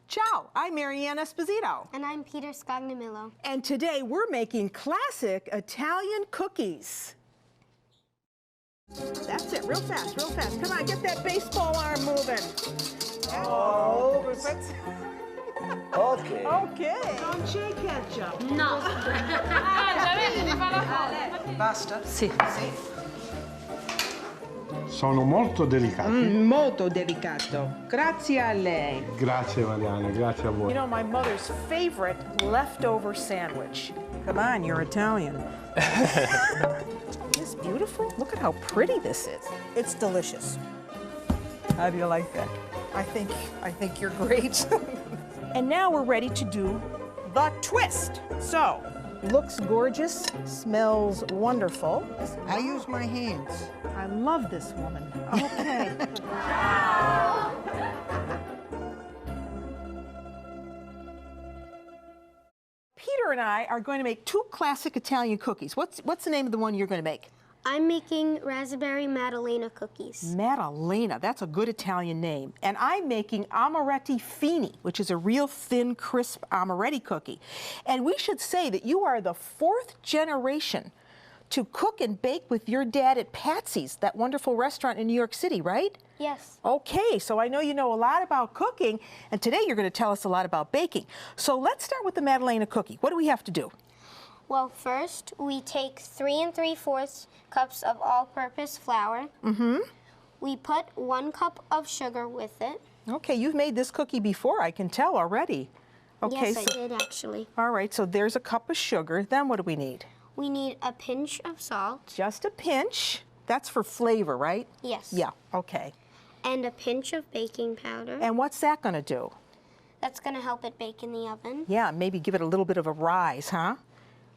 Ciao, I'm Mary Ann Esposito. And I'm Peter Scognamillo. And today we're making classic Italian cookies. That's it, real fast, real fast. Come on, get that baseball arm moving. Oh, ok. Okay. Non c'è ketchup. No. Già vedi, mi fa la foto. Basta? Sì. Sono molto delicati. Molto delicato. Grazie a lei. Grazie Mariana, grazie a voi. You know, my mother's favorite leftover sandwich. Come on, you're Italian. Isn't this beautiful? Look at how pretty this is. It's delicious. How do you like that? I think you're great. And now we're ready to do the twist. So, looks gorgeous, smells wonderful. I use my hands. I love this woman. Okay. Peter and I are going to make two classic Italian cookies. What's the name of the one you're going to make? I'm making raspberry Maddalena cookies. Maddalena, that's a good Italian name. And I'm making amaretti fini, which is a real thin, crisp amaretti cookie. And we should say that you are the fourth generation to cook and bake with your dad at Patsy's, that wonderful restaurant in New York City, right? Yes. Okay, so I know you know a lot about cooking, and today you're going to tell us a lot about baking. So let's start with the Maddalena cookie. What do we have to do? Well, first we take 3 3/4 cups of all-purpose flour. We put 1 cup of sugar with it. Okay, you've made this cookie before, I can tell already. Okay, Yes, I did actually. All right, so there's a cup of sugar. Then what do we need? We need a pinch of salt. Just a pinch. That's for flavor, right? Yes. Yeah, okay. And a pinch of baking powder. And what's that going to do? That's going to help it bake in the oven. Yeah, maybe give it a little bit of a rise, huh?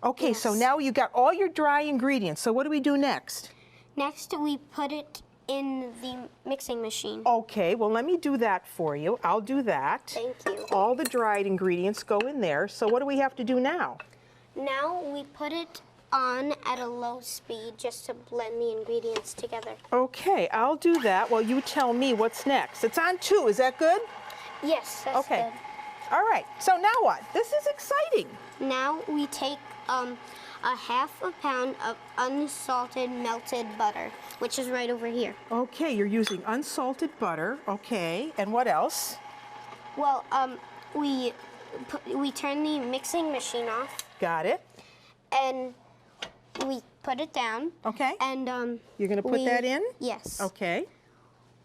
Okay, so Yes. now you got all your dry ingredients. So what do we do next? Next, we put it in the mixing machine. Okay, well, let me do that for you. I'll do that. Thank you. All the dried ingredients go in there. So what do we have to do now? Now we put it on at a low speed just to blend the ingredients together. Okay, I'll do that. Well, you tell me what's next. It's on 2, is that good? Yes, that's Okay. good. All right, so now what? This is exciting. Now we take a half a pound of unsalted melted butter, which is right over here. Okay, you're using unsalted butter. Okay, and what else? Well, we turn the mixing machine off Got it. and we put it down. Okay. And You're going to put that in? Yes. Okay.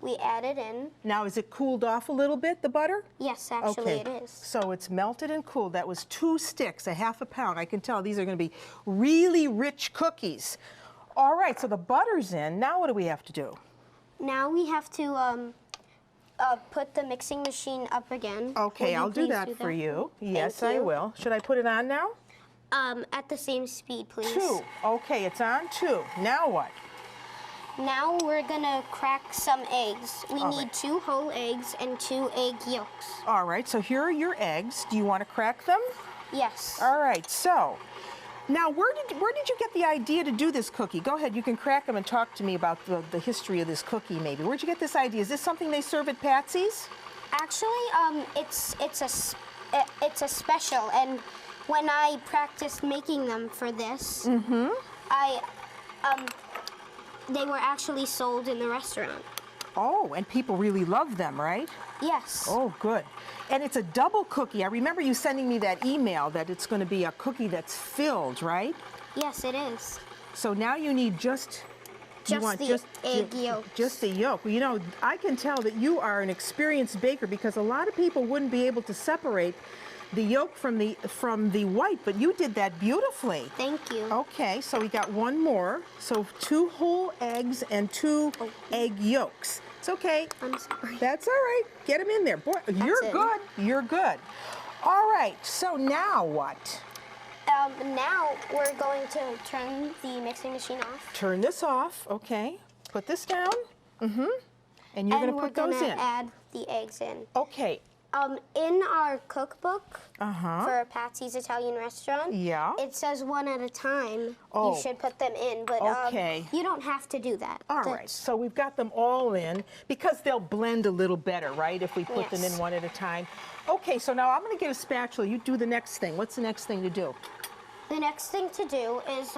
We add it in. Now, is it cooled off a little bit, the butter? Yes, actually Okay. it is. So it's melted and cooled. That was 2 sticks, a half a pound. I can tell these are going to be really rich cookies. All right, so the butter's in. Now what do we have to do? Now we have to put the mixing machine up again. Okay, Will you I'll do please that for you. Yes, Thank I you. will. Should I put it on now? At the same speed, please. 2. Okay, it's on 2. Now what? Now we're gonna crack some eggs. We All need right. 2 whole eggs and 2 egg yolks. All right, so here are your eggs. Do you want to crack them? Yes. All right, so now where did you get the idea to do this cookie? Go ahead, you can crack them and talk to me about the history of this cookie maybe. Where'd you get this idea? Is this something they serve at Patsy's? Actually, it's a special, and when I practiced making them for this, they were actually sold in the restaurant. Oh, and people really love them, right? Yes. Oh, good. And it's a double cookie. I remember you sending me that email that it's going to be a cookie that's filled, right? Yes, it is. So now you need just The egg yolk. Just the yolk. Well, you know, I can tell that you are an experienced baker because a lot of people wouldn't be able to separate the yolk from the white, but you did that beautifully. Thank you. Okay, so we got 1 more. So 2 whole eggs and 2 egg yolks. It's okay. I'm sorry. That's all right. Get them in there. Boy, you're it. good. You're good. All right, so now what? Now we're going to turn the mixing machine off. Turn this off, okay. Put this down. And you're going to put those And we're in. gonna add the eggs in. Okay, In our cookbook Uh-huh. for Patsy's Italian restaurant, Yeah. it says one at a time. Oh. You should put them in, but Okay. you don't have to do that. All right, so we've got them all in because they'll blend a little better, right, if we put them in Yes. one at a time. Okay, so now I'm going to get a spatula. You do the next thing. What's the next thing to do? The next thing to do is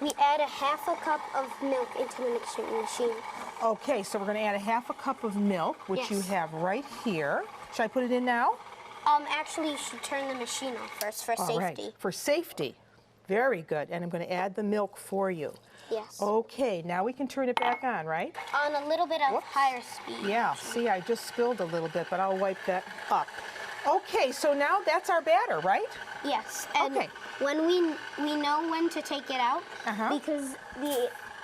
we add a half a cup of milk into the mixing machine. Okay, so we're going to add a half a cup of milk, which you Yes. have right here. Should I put it in now? Actually, you should turn the machine off first for All right, safety. for safety. Very good. And I'm going to add the milk for you. Yes. Okay, now we can turn it back on, right? On a little bit of Whoops. higher speed. Yeah, see, I just spilled a little bit, but I'll wipe that up. Okay, so now that's our batter, right? Yes. And Okay. when we know when to take it out, Uh-huh. because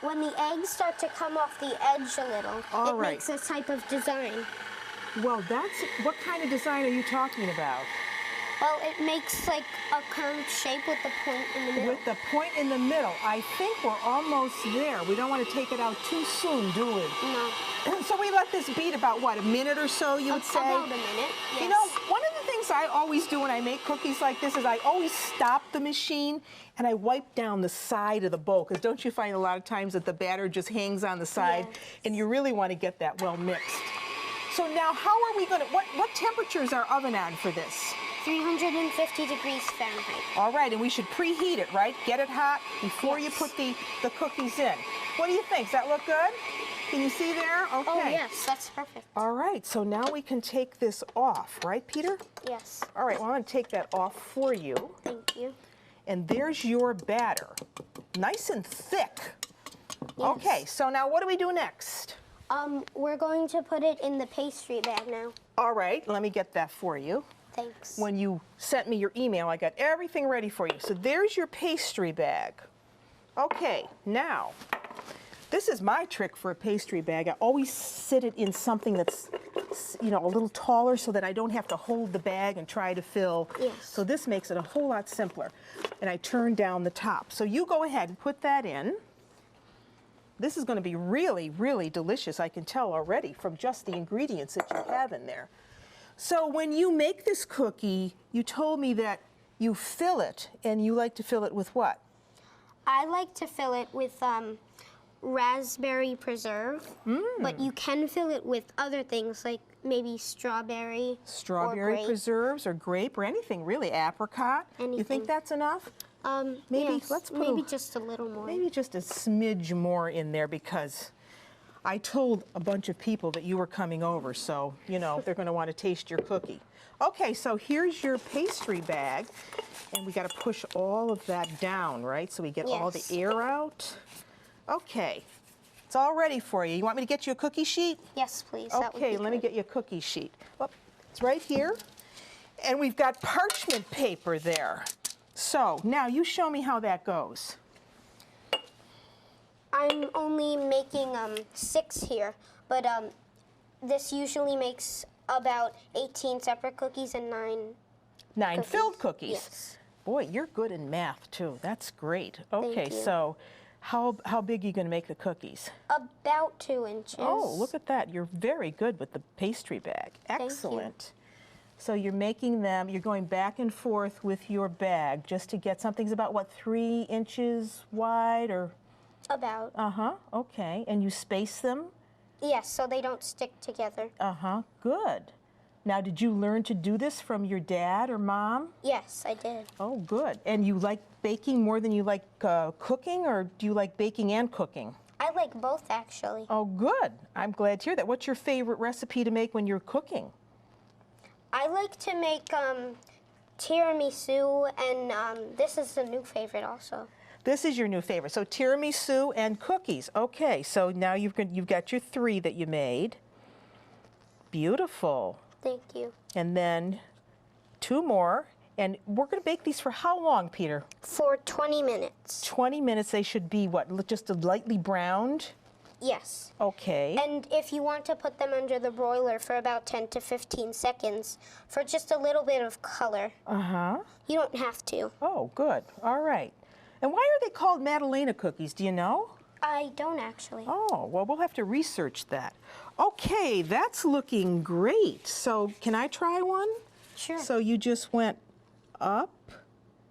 when the eggs start to come off the edge a little, All it right. makes a type of design. Well, what kind of design are you talking about? Well, it makes like a curved shape with the point in the middle. With the point in the middle. I think we're almost there. We don't want to take it out too soon, do we? No. So we let this beat about, what, a minute or so, you would say? About a minute, yes. You know, one of the things I always do when I make cookies like this is I always stop the machine and I wipe down the side of the bowl, because don't you find a lot of times that the batter just hangs on the side, Yes. and you really want to get that well mixed. So now how are we going to, what temperature is our oven on for this? 350 degrees Fahrenheit. All right, and we should preheat it, right? Get it hot before you Yes. put the cookies in. What do you think? Does that look good? Can you see there? Okay. Oh, yes, that's perfect. All right, so now we can take this off, right, Peter? Yes. All right, well, I'm going to take that off for you. Thank you. And there's your batter. Nice and thick. Yes. Okay, so now what do we do next? We're going to put it in the pastry bag now. All right, let me get that for you. Thanks. When you sent me your email, I got everything ready for you. So there's your pastry bag. Okay, now, this is my trick for a pastry bag. I always sit it in something that's, you know, a little taller so that I don't have to hold the bag and try to fill. Yes. So this makes it a whole lot simpler. And I turn down the top. So you go ahead and put that in. This is going to be really, really delicious, I can tell already from just the ingredients that you have in there. So when you make this cookie, you told me that you fill it, and you like to fill it with what? I like to fill it with raspberry preserve, but you can fill it with other things like maybe strawberry, Strawberry or grape. preserves or grape or anything really, apricot. You think Anything. that's enough? Maybe Yes, let's put maybe just a little more. maybe just a smidge more in there, because I told a bunch of people that you were coming over, so you know they're going to want to taste your cookie. Okay, so here's your pastry bag, and we got to push all of that down, right? So we get all the Yes. air out. Okay, it's all ready for you. You want me to get you a cookie sheet? Yes, please. That would Okay, be let me good. get you a cookie sheet. Well, it's right here. And we've got parchment paper there. So now you show me how that goes. I'm only making 6 here, but this usually makes about 18 separate cookies and 9 9 cookies. filled cookies. Yes. Boy, you're good in math too. That's great. Okay, you. so how big are you going to make the cookies? About 2 inches. Oh, look at that. You're very good with the pastry bag. you. Excellent. So you're making them, you're going back and forth with your bag just to get something's about, what, 3 inches wide or? About. Uh-huh, okay. And you space them? Yes, so they don't stick together. Uh-huh, good. Now, did you learn to do this from your dad or mom? Yes, I did. Oh, good. And you like baking more than you like cooking, or do you like baking and cooking? I like both, actually. Oh, good. I'm glad to hear that. What's your favorite recipe to make when you're cooking? I like to make tiramisu, and this is a new favorite also. This is your new favorite. So tiramisu and cookies. Okay, so now you've got your 3 that you made. Beautiful. Thank you. And then 2 more. And we're going to bake these for how long, Peter? For 20 minutes. 20 minutes. They should be, what, just lightly browned? Yes. Okay. And if you want to put them under the broiler for about 10 to 15 seconds for just a little bit of color, Uh-huh. you don't have to. Oh, good. All right. And why are they called Madalena cookies? Do you know? I don't actually. Oh, well, we'll have to research that. Okay, that's looking great. So can I try one? Sure. So you just went up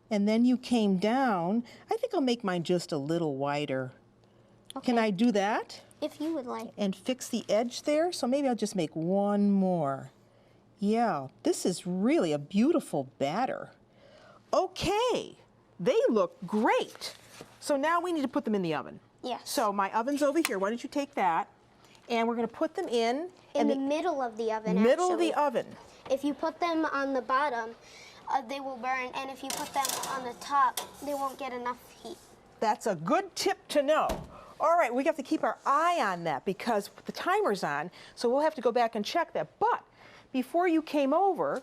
and then you came down. I think I'll make mine just a little wider. Okay. Can I do that? If you would like. And fix the edge there? So maybe I'll just make one more. Yeah, this is really a beautiful batter. Okay, they look great. So now we need to put them in the oven. Yes. So my oven's over here. Why don't you take that? And we're going to put them in the middle of the oven, middle actually. of the oven. If you put them on the bottom, they will burn, and if you put them on the top, they won't get enough heat. That's a good tip to know. All right, we have to keep our eye on that because the timer's on, so we'll have to go back and check that. But before you came over,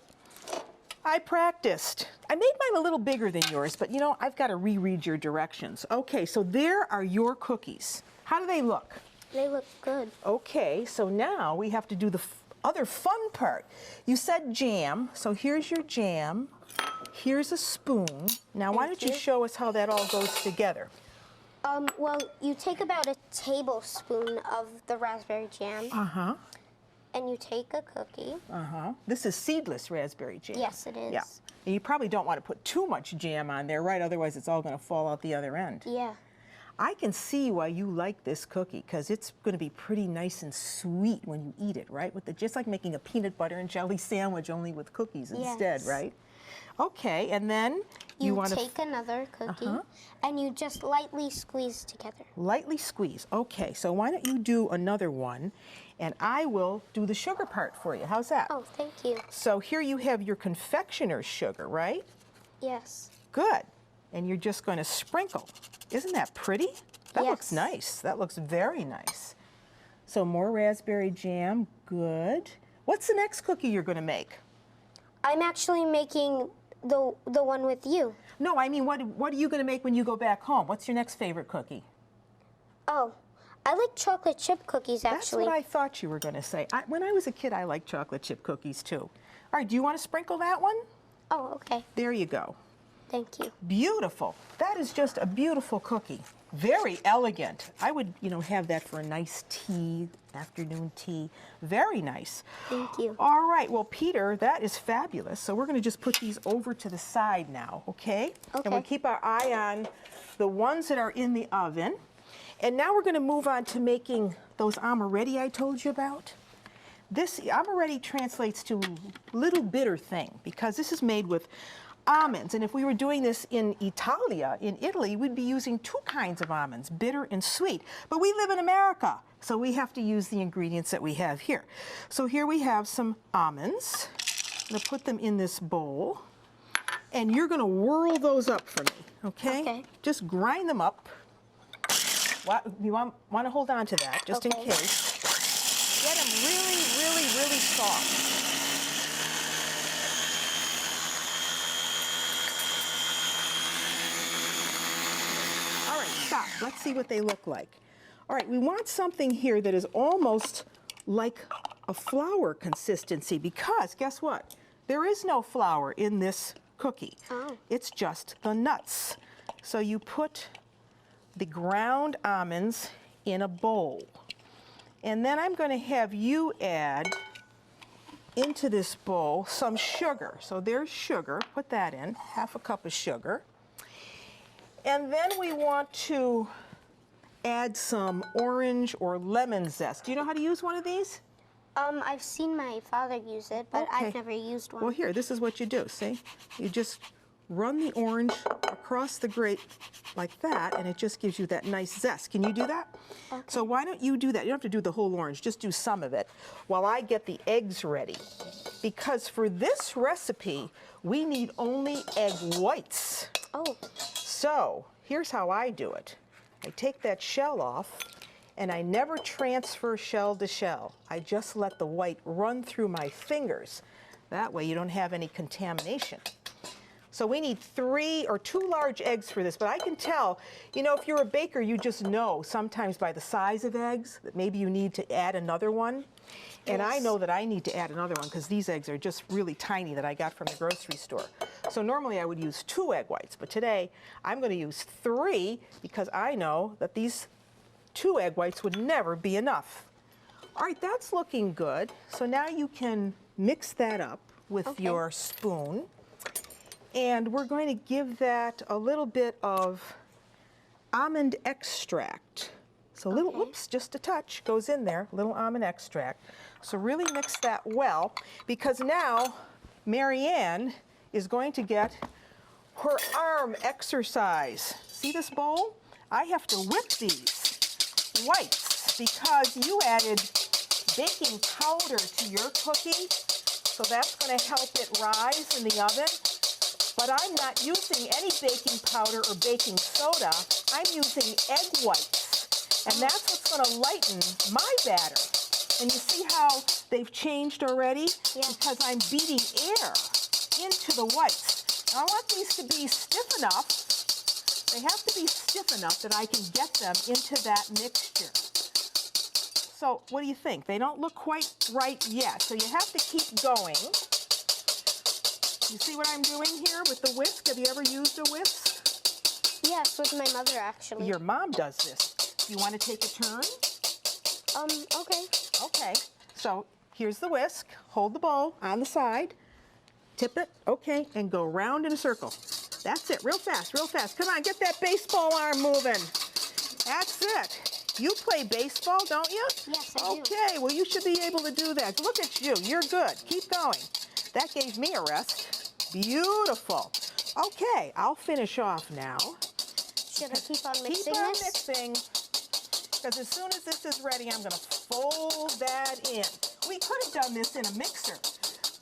I practiced. I made mine a little bigger than yours, but you know, I've got to reread your directions. Okay, so there are your cookies. How do they look? They look good. Okay, so now we have to do the other fun part. You said jam, so here's your jam. Here's a spoon. Now, why don't you show us how that all goes together? Well, you take about a tablespoon of the raspberry jam. Uh-huh. And you take a cookie. Uh-huh. This is seedless raspberry jam. Yes, it is. Yeah. And you probably don't want to put too much jam on there, right? Otherwise, it's all going to fall out the other end. Yeah. I can see why you like this cookie, because it's going to be pretty nice and sweet when you eat it, right? Just like making a peanut butter and jelly sandwich, only with cookies instead, right? Okay, and then you want to take another cookie and you just lightly squeeze together. Lightly squeeze. Okay, so why don't you do another one, and I will do the sugar part for you. How's that? Oh, thank you. So here you have your confectioner's sugar, right? Yes. Good. And you're just going to sprinkle. Isn't that pretty? That looks nice. That looks very nice. So more raspberry jam. Good. What's the next cookie you're going to make? I'm actually making the one with you. No, I mean, what are you going to make when you go back home? What's your next favorite cookie? Oh, I like chocolate chip cookies, actually. That's what I thought you were going to say. When I was a kid, I liked chocolate chip cookies, too. All right, do you want to sprinkle that one? Oh, okay. There you go. Thank you. Beautiful. That is just a beautiful cookie. Very elegant. I would, have that for a nice tea, afternoon tea. Very nice. Thank you. All right. Well, Peter, that is fabulous. So we're going to just put these over to the side now, okay? Okay. And we'll keep our eye on the ones that are in the oven. And now we're going to move on to making those amaretti I told you about. This amaretti translates to little bitter thing because this is made with almonds, and if we were doing this in Italia, in Italy, we'd be using two kinds of almonds, bitter and sweet. But we live in America, so we have to use the ingredients that we have here. So here we have some almonds. I'm going to put them in this bowl, and you're going to whirl those up for me, okay? Okay. Just grind them up. You want to hold on to that, just in case. Get them really, really, really soft. Stop. Let's see what they look like. All right, we want something here that is almost like a flour consistency because guess what? There is no flour in this cookie. Oh. It's just the nuts. So you put the ground almonds in a bowl. And then I'm going to have you add into this bowl some sugar. So there's sugar. Put that in, half a cup of sugar. And then we want to add some orange or lemon zest. Do you know how to use one of these? I've seen my father use it, but Okay. I've never used one. Well, here, this is what you do, see? You just run the orange across the grate like that, and it just gives you that nice zest. Can you do that? Okay. So why don't you do that? You don't have to do the whole orange, just do some of it while I get the eggs ready. Because for this recipe, we need only egg whites. Oh. So here's how I do it. I take that shell off, and I never transfer shell to shell. I just let the white run through my fingers. That way you don't have any contamination. So we need 3 or 2 large eggs for this, but I can tell, if you're a baker, you just know sometimes by the size of eggs that maybe you need to add another one. And I know that I need to add another one because these eggs are just really tiny that I got from the grocery store. So normally I would use 2 egg whites, but today I'm going to use 3 because I know that these 2 egg whites would never be enough. All right, that's looking good. So now you can mix that up with Okay. your spoon. And we're going to give that a little bit of almond extract. So a little, Okay. whoops, just a touch goes in there, little almond extract. So really mix that well, because now Mary Ann is going to get her arm exercise. See this bowl? I have to whip these whites because you added baking powder to your cookie, so that's going to help it rise in the oven. But I'm not using any baking powder or baking soda. I'm using egg whites, and that's what's going to lighten my batter. And you see how they've changed already? Yeah. Because I'm beating air into the whites. Now, I want these to be stiff enough. They have to be stiff enough that I can get them into that mixture. So what do you think? They don't look quite right yet, so you have to keep going. You see what I'm doing here with the whisk? Have you ever used a whisk? Yes, with my mother, actually. Your mom does this. You want to take a turn? Okay. Okay. So here's the whisk. Hold the bowl on the side. Tip it. Okay. And go round in a circle. That's it. Real fast, real fast. Come on, get that baseball arm moving. That's it. You play baseball, don't you? Yes, I do. Okay. Well, you should be able to do that. Look at you. You're good. Keep going. That gave me a rest. Beautiful. Okay, I'll finish off now. Should I keep on mixing Keep on this? mixing, because as soon as this is ready, I'm going to fold that in. We could have done this in a mixer,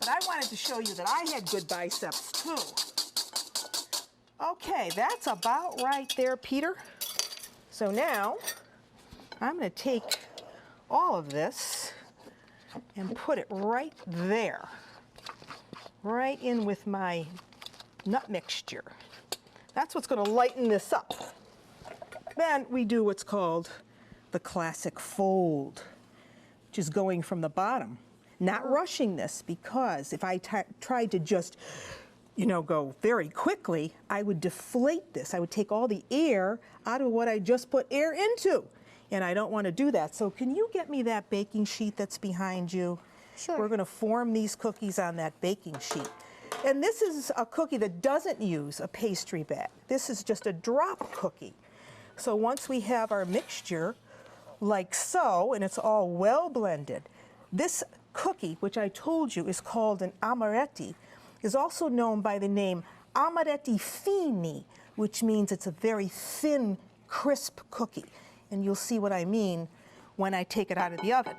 but I wanted to show you that I had good biceps too. Okay, that's about right there, Peter. So now I'm going to take all of this and put it right there. Right in with my nut mixture. That's what's going to lighten this up. Then we do what's called the classic fold, which is going from the bottom. Not rushing this, because if I tried to just, go very quickly, I would deflate this. I would take all the air out of what I just put air into. And I don't want to do that. So can you get me that baking sheet that's behind you? Sure. We're going to form these cookies on that baking sheet. And this is a cookie that doesn't use a pastry bag. This is just a drop cookie. So once we have our mixture, like so, and it's all well blended, this cookie, which I told you is called an amaretti, is also known by the name amaretti fini, which means it's a very thin, crisp cookie. And you'll see what I mean when I take it out of the oven.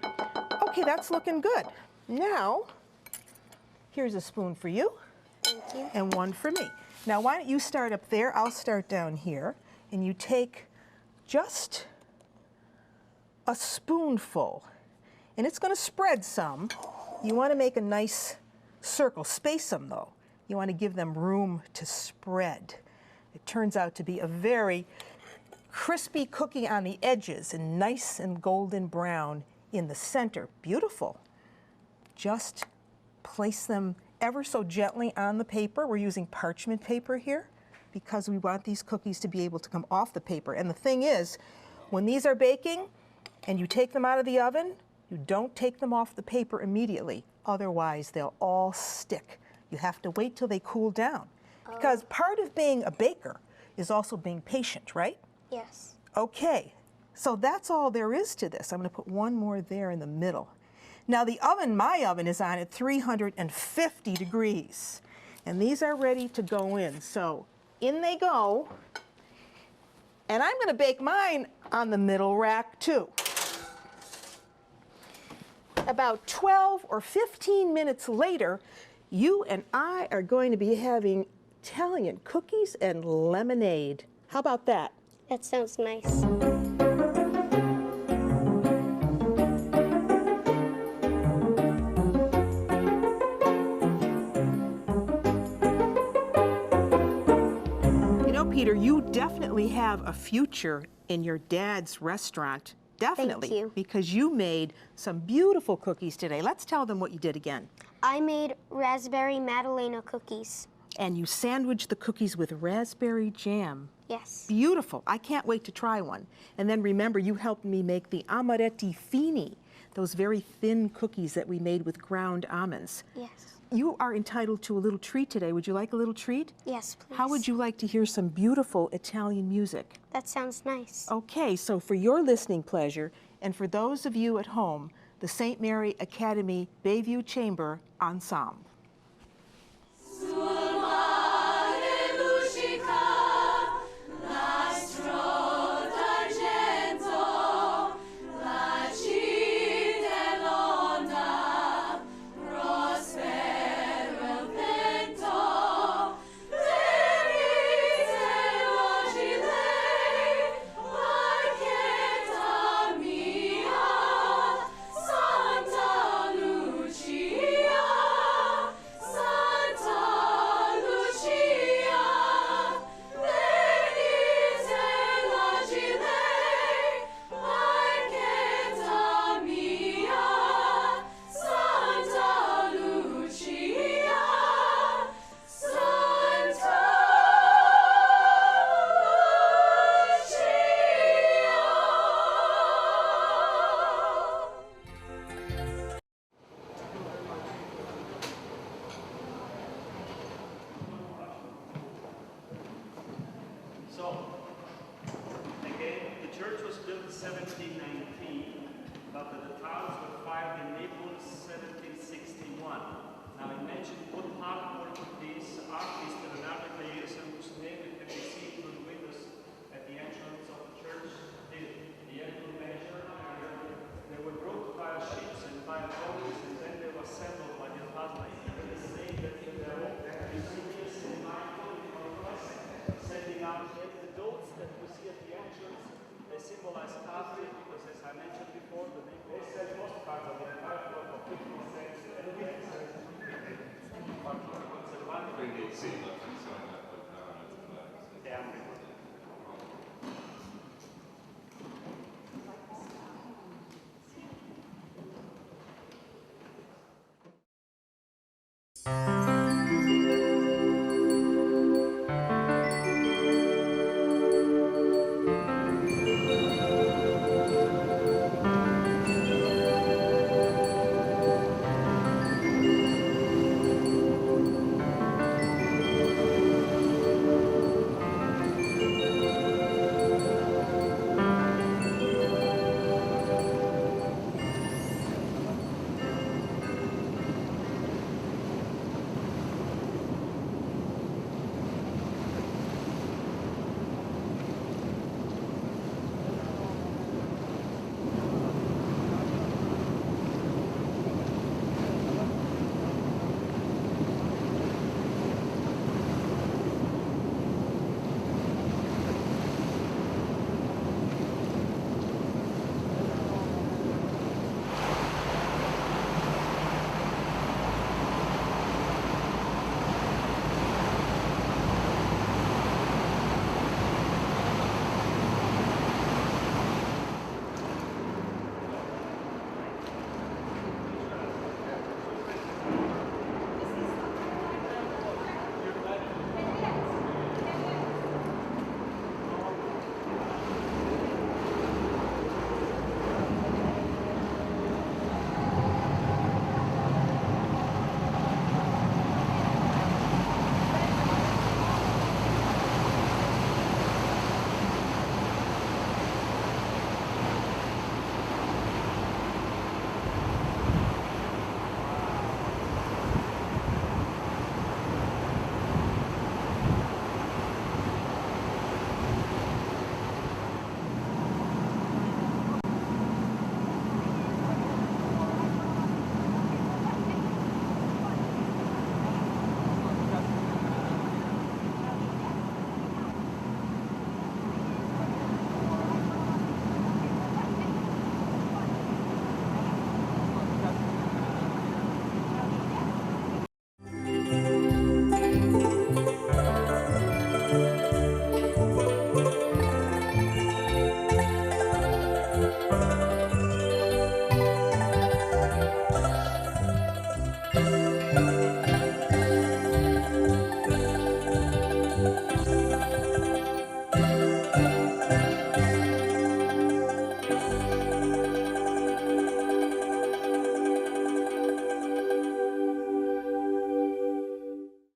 Okay, that's looking good. Now, here's a spoon for you. Thank you. And one for me. Now, why don't you start up there? I'll start down here. And you take just a spoonful. And it's going to spread some. You want to make a nice circle. Space them, though. You want to give them room to spread. It turns out to be a very crispy cookie on the edges and nice and golden brown in the center. Beautiful. Just place them ever so gently on the paper. We're using parchment paper here because we want these cookies to be able to come off the paper. And the thing is, when these are baking and you take them out of the oven, you don't take them off the paper immediately. Otherwise, they'll all stick. You have to wait till they cool down. Because part of being a baker is also being patient, right? Yes. Okay, so that's all there is to this. I'm going to put one more there in the middle. Now the oven, my oven, is on at 350 degrees. And these are ready to go in. So in they go. And I'm going to bake mine on the middle rack too. About 12 or 15 minutes later, you and I are going to be having Italian cookies and lemonade. How about that? That sounds nice. Peter, you definitely have a future in your dad's restaurant. Definitely. Thank you. Because you made some beautiful cookies today. Let's tell them what you did again. I made raspberry Madalena cookies. And you sandwiched the cookies with raspberry jam. Yes. Beautiful. I can't wait to try one. And then remember, you helped me make the amaretti fini. those very thin cookies that we made with ground almonds. Yes. You are entitled to a little treat today. Would you like a little treat? Yes, please. How would you like to hear some beautiful Italian music? That sounds nice. Okay, so for your listening pleasure, and for those of you at home, the St. Mary Academy Bayview Chamber Ensemble. Quindi sì,